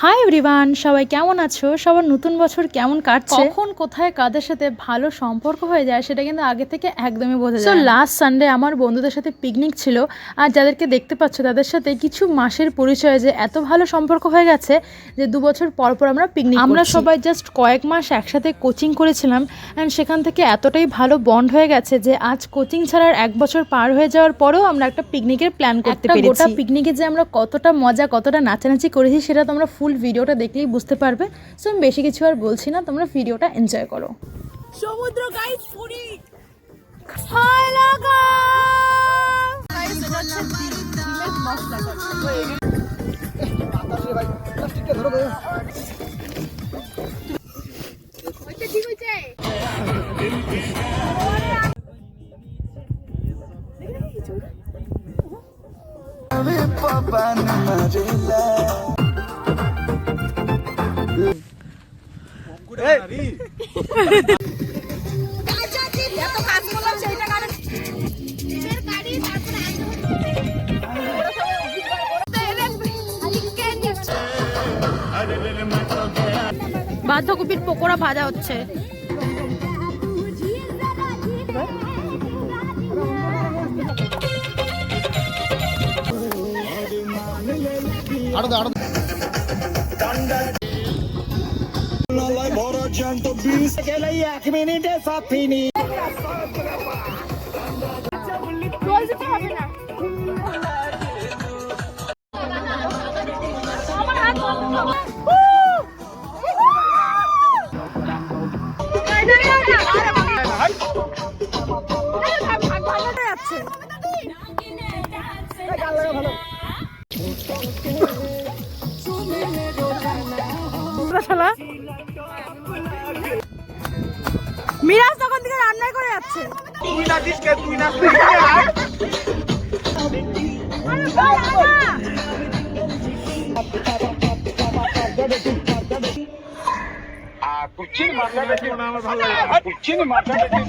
Hi everyone, সবাই কেমন আছো? সবার নতুন বছর কেমন কাটছে? কখন কোথায় কাদের সাথে ভালো সম্পর্ক হয়ে যায় সেটা কিন্তু আগে থেকে একদমই বোঝা যায়। লাস্ট সানডে আমার বন্ধুদের সাথে পিকনিক ছিল, আর যাদেরকে দেখতে পাচ্ছ তাদের সাথে কিছু মাসের পরিচয়ে যে এত ভালো সম্পর্ক হয়ে গেছে যে 2 বছর পর পর আমরা পিকনিক আমরা সবাই জাস্ট কয়েক মাস একসাথে কোচিং করেছিলাম, অ্যান্ড সেখান থেকে এতটাই ভালো বন্ড হয়ে গেছে যে আজ কোচিং ছাড়ার 1 বছর পার হয়ে যাওয়ার পরেও আমরা একটা পিকনিকের প্ল্যান করতে পেরেছি। গোটা পিকনিকে যে আমরা কতটা মজা কতটা নাচানাচি করেছি সেটা তোমরা ফুল ভিডিওটা দেখলেই বুঝতে পারবে। সো আমি বেশি কিছু আর বলছি না, তোমরা ভিডিওটা এনজয় করো। সমুদ্র গাইস পুরি হাই লাগা গাইস এটা হচ্ছে ডিমের মশলাটা ভাই প্লাস্টিকটা ধরো ভাই ওইটা ঠিক হইছে আমি পাপান মারিলা বাঁধাকপির পকোড়া ভাজা হচ্ছে। ভরা জ্যান্ত বিষ গেলে 1 মিনিটে সাথিনি মিরাজ তখন থেকে রান্না করে যাচ্ছে। তুই নাচিস কে তুই নাচ কুচিনি মাথাটা কি আমার ভালো লাগে কুচিনি মাথাটা কি